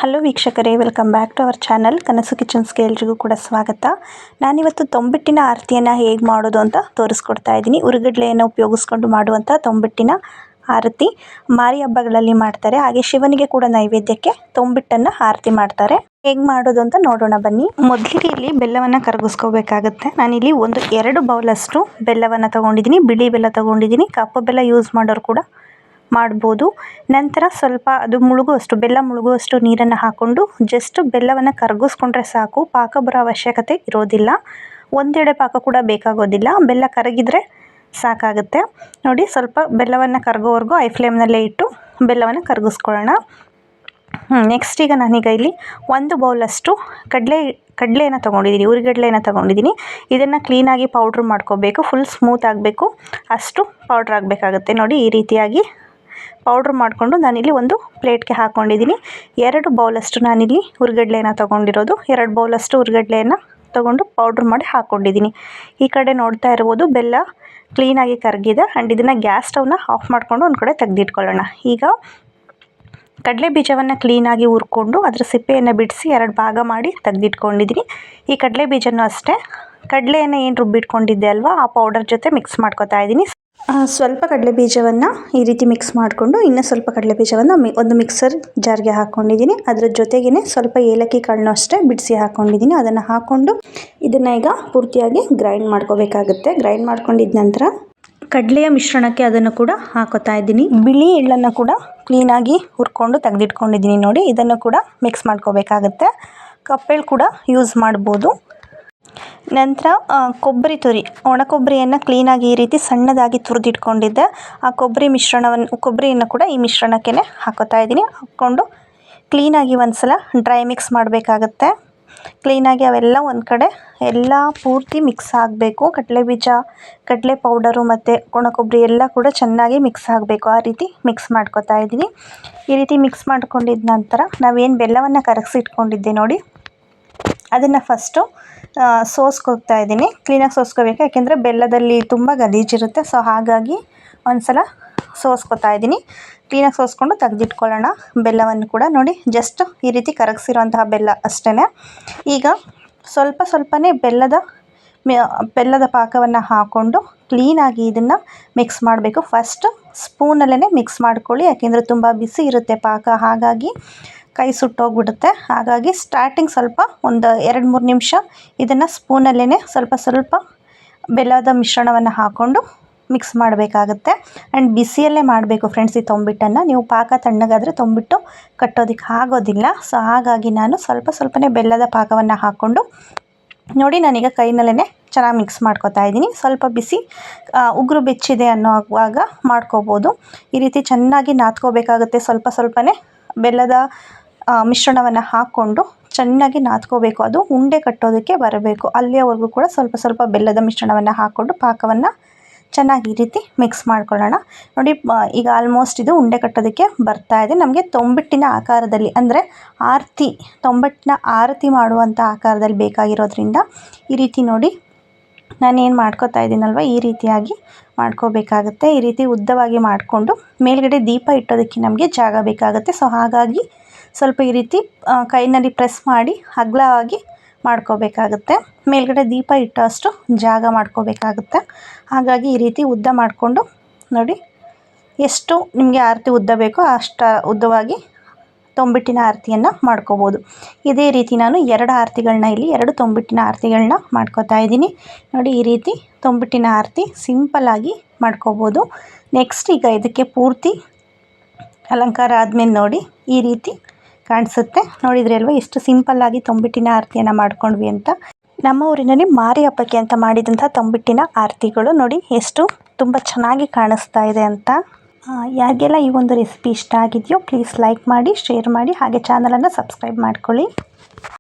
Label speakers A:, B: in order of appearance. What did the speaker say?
A: Hello ವೀಕ್ಷಕರೇ, welcome back to our channel Kanasu ಕಿಚನ್ಸ್ಗೆ ಎಲ್ರಿಗೂ ಕೂಡ ಸ್ವಾಗತ. ನಾನಿವತ್ತು ತೊಂಬಿಟ್ಟಿನ ಆರತಿಯನ್ನು ಹೇಗೆ ಮಾಡೋದು ಅಂತ ತೋರಿಸ್ಕೊಡ್ತಾ ಇದ್ದೀನಿ. ಉರುಗಡ್ಲೆಯನ್ನು ಉಪಯೋಗಿಸ್ಕೊಂಡು ಮಾಡುವಂಥ ತೊಂಬಿಟ್ಟಿನ ಆರತಿ ಮಾರಿ ಹಬ್ಬಗಳಲ್ಲಿ ಮಾಡ್ತಾರೆ. ಹಾಗೆ ಶಿವನಿಗೆ ಕೂಡ ನೈವೇದ್ಯಕ್ಕೆ ತೊಂಬಿಟ್ಟನ್ನು ಆರತಿ ಮಾಡ್ತಾರೆ. ಹೇಗೆ ಮಾಡೋದು ಅಂತ ನೋಡೋಣ ಬನ್ನಿ. ಮೊದಲಿಗೆ ಇಲ್ಲಿ ಬೆಲ್ಲವನ್ನು ಕರಗಿಸ್ಕೋಬೇಕಾಗುತ್ತೆ. ನಾನಿಲ್ಲಿ 2 ಬೌಲಷ್ಟು ಬೆಲ್ಲವನ್ನು ತೊಗೊಂಡಿದ್ದೀನಿ. ಬಿಳಿ ಬೆಲ್ಲ ತೊಗೊಂಡಿದ್ದೀನಿ. ಕಪ್ಪು ಬೆಲ್ಲ ಯೂಸ್ ಮಾಡೋರು ಕೂಡ ಮಾಡ್ಬೋದು. ನಂತರ ಸ್ವಲ್ಪ ಅದು ಮುಳುಗುವಷ್ಟು ಬೆಲ್ಲ ಮುಳುಗುವಷ್ಟು ನೀರನ್ನು ಹಾಕ್ಕೊಂಡು ಜಸ್ಟ್ ಬೆಲ್ಲವನ್ನು ಕರಗಿಸ್ಕೊಂಡ್ರೆ ಸಾಕು. ಪಾಕ ಬರೋ ಅವಶ್ಯಕತೆ ಇರೋದಿಲ್ಲ. ಒಂದೆಡೆ ಪಾಕ ಕೂಡ ಬೇಕಾಗೋದಿಲ್ಲ. ಬೆಲ್ಲ ಕರಗಿದ್ರೆ ಸಾಕಾಗುತ್ತೆ. ನೋಡಿ, ಸ್ವಲ್ಪ ಬೆಲ್ಲವನ್ನು ಕರಗೋವರೆಗೂ ಐ ಫ್ಲೇಮ್ನಲ್ಲೇ ಇಟ್ಟು ಬೆಲ್ಲವನ್ನು ಕರಗಿಸ್ಕೊಳ್ಳೋಣ. ನೆಕ್ಸ್ಟ್ ಈಗ ನಾನೀಗ ಇಲ್ಲಿ 1 ಬೌಲಷ್ಟು ಕಡಲೆಯನ್ನು ತೊಗೊಂಡಿದ್ದೀನಿ. ಉರಿಗಡಲೆಯನ್ನು ತೊಗೊಂಡಿದ್ದೀನಿ. ಇದನ್ನು ಕ್ಲೀನಾಗಿ ಪೌಡ್ರ್ ಮಾಡ್ಕೋಬೇಕು. ಫುಲ್ ಸ್ಮೂತ್ ಆಗಬೇಕು, ಅಷ್ಟು ಪೌಡ್ರ್ ಆಗಬೇಕಾಗುತ್ತೆ. ನೋಡಿ, ಈ ರೀತಿಯಾಗಿ ಪೌಡ್ರ್ ಮಾಡಿಕೊಂಡು ನಾನಿಲ್ಲಿ ಒಂದು ಪ್ಲೇಟ್ಗೆ ಹಾಕ್ಕೊಂಡಿದ್ದೀನಿ. 2 ಬೌಲಷ್ಟು ನಾನಿಲ್ಲಿ ಉರಿಗಡ್ಲೆಯನ್ನು ತೊಗೊಂಡಿರೋದು. 2 ಬೌಲಷ್ಟು ಉರಿಗಡ್ಲೆಯನ್ನು ತೊಗೊಂಡು ಪೌಡ್ರ್ ಮಾಡಿ ಹಾಕ್ಕೊಂಡಿದ್ದೀನಿ. ಈ ಕಡೆ ನೋಡ್ತಾ ಇರ್ಬೋದು, ಬೆಲ್ಲ ಕ್ಲೀನಾಗಿ ಕರಗಿದೆ. ಆ್ಯಂಡ್ ಇದನ್ನು ಗ್ಯಾಸ್ ಸ್ಟವ್ನ ಆಫ್ ಮಾಡಿಕೊಂಡು ಒಂದು ಕಡೆ ತೆಗೆದಿಟ್ಕೊಳ್ಳೋಣ. ಈಗ ಕಡಲೆ ಬೀಜವನ್ನು ಕ್ಲೀನಾಗಿ ಹುರ್ಕೊಂಡು ಅದರ ಸಿಪ್ಪೆಯನ್ನು ಬಿಡಿಸಿ 2 ಭಾಗ ಮಾಡಿ ತೆಗೆದಿಟ್ಕೊಂಡಿದ್ದೀನಿ. ಈ ಕಡಲೆ ಬೀಜನೂ ಅಷ್ಟೇ, ಕಡಲೆಯನ್ನು ಏನು ರುಬ್ಬಿಟ್ಕೊಂಡಿದ್ದೆ ಅಲ್ವಾ, ಆ ಪೌಡರ್ ಜೊತೆ ಮಿಕ್ಸ್ ಮಾಡ್ಕೊತಾ ಇದ್ದೀನಿ. ಸ್ವಲ್ಪ ಕಡಲೆ ಬೀಜವನ್ನು ಈ ರೀತಿ ಮಿಕ್ಸ್ ಮಾಡಿಕೊಂಡು ಇನ್ನೂ ಸ್ವಲ್ಪ ಕಡಲೆ ಬೀಜವನ್ನು ಒಂದು ಮಿಕ್ಸರ್ ಜಾರ್ಗೆ ಹಾಕ್ಕೊಂಡಿದ್ದೀನಿ. ಅದರ ಜೊತೆಗೇ ಸ್ವಲ್ಪ ಏಲಕ್ಕಿ ಕಾಳನ್ನು ಅಷ್ಟೇ ಬಿಡಿಸಿ ಹಾಕ್ಕೊಂಡಿದ್ದೀನಿ. ಅದನ್ನು ಹಾಕ್ಕೊಂಡು ಇದನ್ನು ಈಗ ಪೂರ್ತಿಯಾಗಿ ಗ್ರೈಂಡ್ ಮಾಡ್ಕೋಬೇಕಾಗುತ್ತೆ. ಗ್ರೈಂಡ್ ಮಾಡ್ಕೊಂಡಿದ್ದ ನಂತರ ಕಡಲೆಯ ಮಿಶ್ರಣಕ್ಕೆ ಅದನ್ನು ಕೂಡ ಹಾಕೋತಾ ಇದ್ದೀನಿ. ಬಿಳಿ ಎಳ್ಳನ್ನು ಕೂಡ ಕ್ಲೀನಾಗಿ ಹುರ್ಕೊಂಡು ತೆಗೆದಿಟ್ಕೊಂಡಿದ್ದೀನಿ. ನೋಡಿ, ಇದನ್ನು ಕೂಡ ಮಿಕ್ಸ್ ಮಾಡ್ಕೋಬೇಕಾಗುತ್ತೆ. ಕಪ್ಪೆಳ್ಳು ಕೂಡ ಯೂಸ್ ಮಾಡ್ಬೋದು. ನಂತರ ಕೊಬ್ಬರಿ ತುರಿ, ಒಣ ಕೊಬ್ಬರಿಯನ್ನು ಕ್ಲೀನಾಗಿ ಈ ರೀತಿ ಸಣ್ಣದಾಗಿ ತುರಿದಿಟ್ಕೊಂಡಿದ್ದೆ. ಆ ಕೊಬ್ಬರಿಯನ್ನು ಕೂಡ ಈ ಮಿಶ್ರಣಕ್ಕೆ ಹಾಕೋತಾ ಇದ್ದೀನಿ. ಹಾಕ್ಕೊಂಡು ಕ್ಲೀನಾಗಿ ಒಂದು ಸಲ ಡ್ರೈ ಮಿಕ್ಸ್ ಮಾಡಬೇಕಾಗತ್ತೆ. ಕ್ಲೀನಾಗಿ ಅವೆಲ್ಲ ಒಂದು ಕಡೆ ಎಲ್ಲ ಪೂರ್ತಿ ಮಿಕ್ಸ್ ಆಗಬೇಕು. ಕಡಲೆ ಬೀಜ, ಕಡಲೆ ಪೌಡರು ಮತ್ತು ಒಣ ಕೊಬ್ಬರಿ ಎಲ್ಲ ಕೂಡ ಚೆನ್ನಾಗಿ ಮಿಕ್ಸ್ ಆಗಬೇಕು. ಆ ರೀತಿ ಮಿಕ್ಸ್ ಮಾಡ್ಕೋತಾ ಇದ್ದೀನಿ. ಈ ರೀತಿ ಮಿಕ್ಸ್ ಮಾಡ್ಕೊಂಡಿದ್ದ ನಂತರ ನಾವೇನು ಬೆಲ್ಲವನ್ನು ಕರಗಿಸಿಟ್ಕೊಂಡಿದ್ದೆ ನೋಡಿ, ಅದನ್ನು ಫಸ್ಟು ಸೋಸ್ಕೋತಾ ಇದ್ದೀನಿ. ಕ್ಲೀನಾಗಿ ಸೋಸ್ಕೋಬೇಕು, ಯಾಕೆಂದರೆ ಬೆಲ್ಲದಲ್ಲಿ ತುಂಬ ಗಲೀಜಿರುತ್ತೆ. ಸೊ ಹಾಗಾಗಿ ಒಂದು ಸಲ ಸೋಸ್ಕೋತಾ ಇದ್ದೀನಿ. ಕ್ಲೀನಾಗಿ ಸೋಸ್ಕೊಂಡು ತೆಗೆದಿಟ್ಕೊಳ್ಳೋಣ ಬೆಲ್ಲವನ್ನು ಕೂಡ. ನೋಡಿ, ಜಸ್ಟ್ ಈ ರೀತಿ ಕರಗಿಸಿರೋಂತಹ ಬೆಲ್ಲ ಅಷ್ಟೇ. ಈಗ ಸ್ವಲ್ಪನೇ ಬೆಲ್ಲದ ಪಾಕವನ್ನು ಹಾಕ್ಕೊಂಡು ಕ್ಲೀನಾಗಿ ಇದನ್ನು ಮಿಕ್ಸ್ ಮಾಡಬೇಕು. ಫಸ್ಟ್ ಸ್ಪೂನಲ್ಲೇ ಮಿಕ್ಸ್ ಮಾಡ್ಕೊಳ್ಳಿ, ಯಾಕೆಂದರೆ ತುಂಬ ಬಿಸಿ ಇರುತ್ತೆ ಪಾಕ, ಹಾಗಾಗಿ ಕೈ ಸುಟ್ಟೋಗ್ಬಿಡುತ್ತೆ. ಹಾಗಾಗಿ ಸ್ಟಾರ್ಟಿಂಗ್ ಸ್ವಲ್ಪ ಒಂದು 2-3 ನಿಮಿಷ ಇದನ್ನು ಸ್ಪೂನಲ್ಲೇ ಸ್ವಲ್ಪ ಬೆಲ್ಲದ ಮಿಶ್ರಣವನ್ನು ಹಾಕ್ಕೊಂಡು ಮಿಕ್ಸ್ ಮಾಡಬೇಕಾಗುತ್ತೆ. ಆ್ಯಂಡ್ ಬಿಸಿಯಲ್ಲೇ ಮಾಡಬೇಕು ಫ್ರೆಂಡ್ಸ್ ಈ ತೊಂಬಿಟ್ಟನ್ನು. ನೀವು ಪಾಕ ತಣ್ಣಗಾದರೆ ತೊಂಬಿಟ್ಟು ಕಟ್ಟೋದಕ್ಕೆ ಆಗೋದಿಲ್ಲ. ಸೊ ಹಾಗಾಗಿ ನಾನು ಸ್ವಲ್ಪನೇ ಬೆಲ್ಲದ ಪಾಕವನ್ನು ಹಾಕ್ಕೊಂಡು ನೋಡಿ, ನಾನೀಗ ಕೈನಲ್ಲೇ ಚೆನ್ನಾಗಿ ಮಿಕ್ಸ್ ಮಾಡ್ಕೋತಾ ಇದ್ದೀನಿ. ಸ್ವಲ್ಪ ಬಿಸಿ ಉಗುರು ಬೆಚ್ಚಿದೆ ಅನ್ನೋವಾಗ ಮಾಡ್ಕೋಬೋದು. ಈ ರೀತಿ ಚೆನ್ನಾಗಿ ನಾದ್ಕೋಬೇಕಾಗುತ್ತೆ. ಸ್ವಲ್ಪನೇ ಬೆಲ್ಲದ ಮಿಶ್ರಣವನ್ನು ಹಾಕ್ಕೊಂಡು ಚೆನ್ನಾಗಿ ನಾದ್ಕೋಬೇಕು. ಅದು ಉಂಡೆ ಕಟ್ಟೋದಕ್ಕೆ ಬರಬೇಕು. ಅಲ್ಲಿಯವರೆಗೂ ಕೂಡ ಸ್ವಲ್ಪ ಬೆಲ್ಲದ ಮಿಶ್ರಣವನ್ನು ಹಾಕ್ಕೊಂಡು ಪಾಕವನ್ನು ಚೆನ್ನಾಗಿ ಈ ರೀತಿ ಮಿಕ್ಸ್ ಮಾಡ್ಕೊಳ್ಳೋಣ. ನೋಡಿ, ಈಗ ಆಲ್ಮೋಸ್ಟ್ ಇದು ಉಂಡೆ ಕಟ್ಟೋದಕ್ಕೆ ಬರ್ತಾ ಇದೆ. ನಮಗೆ ತೊಂಬಿಟ್ಟಿನ ಆಕಾರದಲ್ಲಿ, ಅಂದರೆ ತೊಂಬಿಟ್ಟಿನ ಆರತಿ ಮಾಡುವಂಥ ಆಕಾರದಲ್ಲಿ ಬೇಕಾಗಿರೋದ್ರಿಂದ ಈ ರೀತಿ ನೋಡಿ ನಾನೇನು ಮಾಡ್ಕೋತಾ ಇದ್ದೀನಲ್ವ, ಈ ರೀತಿಯಾಗಿ ಮಾಡ್ಕೋಬೇಕಾಗುತ್ತೆ. ಈ ರೀತಿ ಉದ್ದವಾಗಿ ಮಾಡಿಕೊಂಡು ಮೇಲ್ಗಡೆ ದೀಪ ಇಟ್ಟೋದಕ್ಕೆ ನಮಗೆ ಜಾಗ ಬೇಕಾಗುತ್ತೆ. ಸೊ ಹಾಗಾಗಿ ಸ್ವಲ್ಪ ಈ ರೀತಿ ಕೈನಲ್ಲಿ ಪ್ರೆಸ್ ಮಾಡಿ ಅಗಲವಾಗಿ ಮಾಡ್ಕೋಬೇಕಾಗುತ್ತೆ. ಮೇಲ್ಗಡೆ ದೀಪ ಇಟ್ಟಷ್ಟು ಜಾಗ ಮಾಡ್ಕೋಬೇಕಾಗುತ್ತೆ. ಹಾಗಾಗಿ ಈ ರೀತಿ ಉದ್ದ ಮಾಡಿಕೊಂಡು ನೋಡಿ, ಎಷ್ಟು ನಿಮಗೆ ಆರತಿ ಉದ್ದ ಬೇಕೋ ಅಷ್ಟು ಉದ್ದವಾಗಿ ತೊಂಬಿಟ್ಟಿನ ಆರತಿಯನ್ನು ಮಾಡ್ಕೋಬೋದು. ಇದೇ ರೀತಿ ನಾನು 2 ಆರತಿಗಳನ್ನ ಇಲ್ಲಿ 2 ತೊಂಬಿಟ್ಟಿನ ಆರತಿಗಳನ್ನ ಮಾಡ್ಕೋತಾ ಇದ್ದೀನಿ. ನೋಡಿ, ಈ ರೀತಿ ತೊಂಬಿಟ್ಟಿನ ಆರತಿ ಸಿಂಪಲ್ಲಾಗಿ ಮಾಡ್ಕೋಬೋದು. ನೆಕ್ಸ್ಟ್ ಈಗ ಇದಕ್ಕೆ ಪೂರ್ತಿ ಅಲಂಕಾರ ಆದಮೇಲೆ ನೋಡಿ ಈ ರೀತಿ ಕಾಣಿಸುತ್ತೆ. ನೋಡಿದ್ರಿ ಅಲ್ವಾ ಎಷ್ಟು ಸಿಂಪಲ್ಲಾಗಿ ತೊಂಬಿಟ್ಟಿನ ಆರತಿಯನ್ನು ಮಾಡ್ಕೊಂಡ್ವಿ ಅಂತ. ನಮ್ಮ ಊರಿನಲ್ಲಿ ಮಾರಿ ಹಬ್ಬಕ್ಕೆ ಅಂತ ಮಾಡಿದಂಥ ತೊಂಬಿಟ್ಟಿನ ಆರತಿಗಳು ನೋಡಿ ಎಷ್ಟು ತುಂಬ ಚೆನ್ನಾಗಿ ಕಾಣಿಸ್ತಾ ಇದೆ ಅಂತ. ಯಾರಿಗೆಲ್ಲ ಈ ಒಂದು ರೆಸಿಪಿ ಇಷ್ಟ ಆಗಿದೆಯೋ ಪ್ಲೀಸ್ ಲೈಕ್ ಮಾಡಿ, ಶೇರ್ ಮಾಡಿ, ಹಾಗೆ ಚಾನಲನ್ನು ಸಬ್ಸ್ಕ್ರೈಬ್ ಮಾಡ್ಕೊಳ್ಳಿ.